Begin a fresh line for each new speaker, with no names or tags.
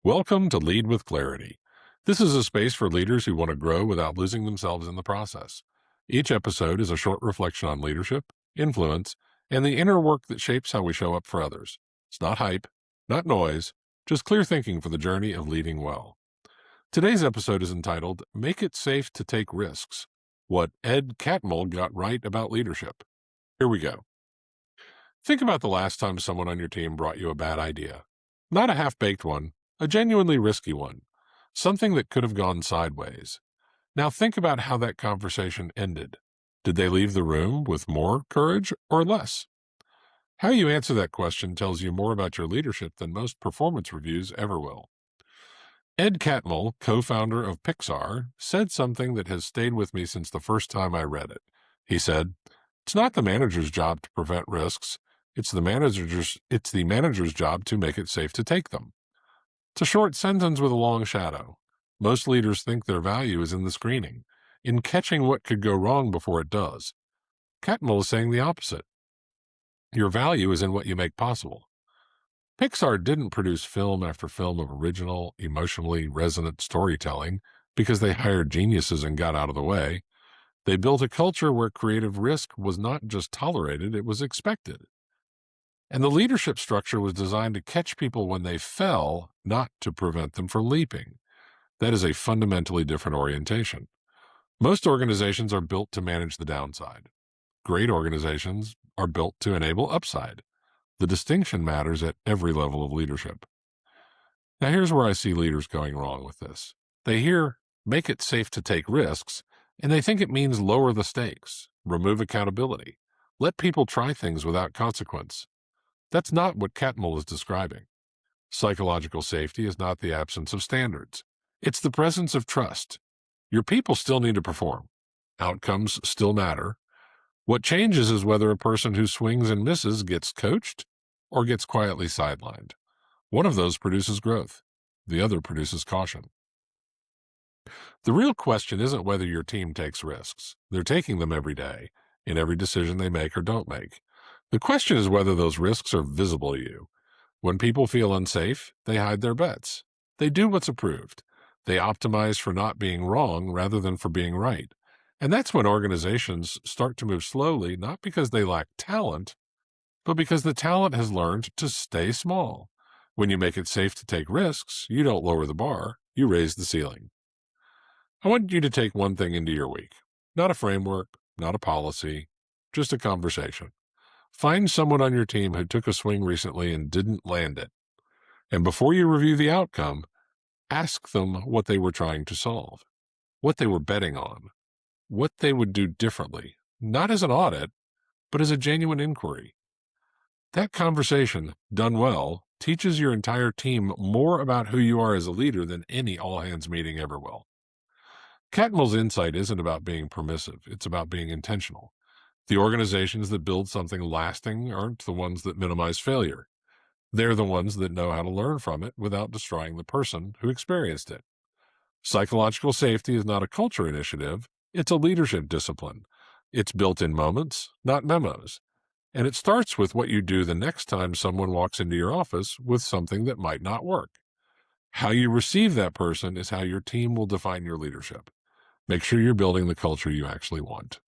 Welcome to Lead with Clarity. This is a space for leaders who want to grow without losing themselves in the process. Each episode is a short reflection on leadership, influence, and the inner work that shapes how we show up for others. It's not hype, not noise, just clear thinking for the journey of leading well. Today's episode is entitled Make It Safe to Take Risks: What Ed Catmull Got Right About Leadership. Here we go. Think about the last time someone on your team brought you a bad idea. Not a half-baked one, a genuinely risky one, something that could have gone sideways. Now think about how that conversation ended. Did they leave the room with more courage or less? How you answer that question tells you more about your leadership than most performance reviews ever will. Ed Catmull, co-founder of Pixar, said something that has stayed with me since the first time I read it. He said, "It's not the manager's job to prevent risks. It's the manager's job to make it safe to take them." It's a short sentence with a long shadow. Most leaders think their value is in the screening, in catching what could go wrong before it does. Catmull is saying the opposite. Your value is in what you make possible. Pixar didn't produce film after film of original, emotionally resonant storytelling because they hired geniuses and got out of the way. They built a culture where creative risk was not just tolerated, it was expected. And the leadership structure was designed to catch people when they fell, not to prevent them from leaping. That is a fundamentally different orientation. Most organizations are built to manage the downside. Great organizations are built to enable upside. The distinction matters at every level of leadership. Now here's where I see leaders going wrong with this. They hear, make it safe to take risks, and they think it means lower the stakes, remove accountability, let people try things without consequence. That's not what Catmull is describing. Psychological safety is not the absence of standards. It's the presence of trust. Your people still need to perform. Outcomes still matter. What changes is whether a person who swings and misses gets coached or gets quietly sidelined. One of those produces growth. The other produces caution. The real question isn't whether your team takes risks. They're taking them every day, in every decision they make or don't make. The question is whether those risks are visible to you. When people feel unsafe, they hide their bets. They do what's approved. They optimize for not being wrong rather than for being right. And that's when organizations start to move slowly, not because they lack talent, but because the talent has learned to stay small. When you make it safe to take risks, you don't lower the bar, you raise the ceiling. I want you to take one thing into your week. Not a framework, not a policy, just a conversation. Find someone on your team who took a swing recently and didn't land it. And before you review the outcome, ask them what they were trying to solve, what they were betting on, what they would do differently, not as an audit, but as a genuine inquiry. That conversation, done well, teaches your entire team more about who you are as a leader than any all-hands meeting ever will. Catmull's insight isn't about being permissive, it's about being intentional. The organizations that build something lasting aren't the ones that minimize failure. They're the ones that know how to learn from it without destroying the person who experienced it. Psychological safety is not a culture initiative, it's a leadership discipline. It's built in moments, not memos. And it starts with what you do the next time someone walks into your office with something that might not work. How you receive that person is how your team will define your leadership. Make sure you're building the culture you actually want.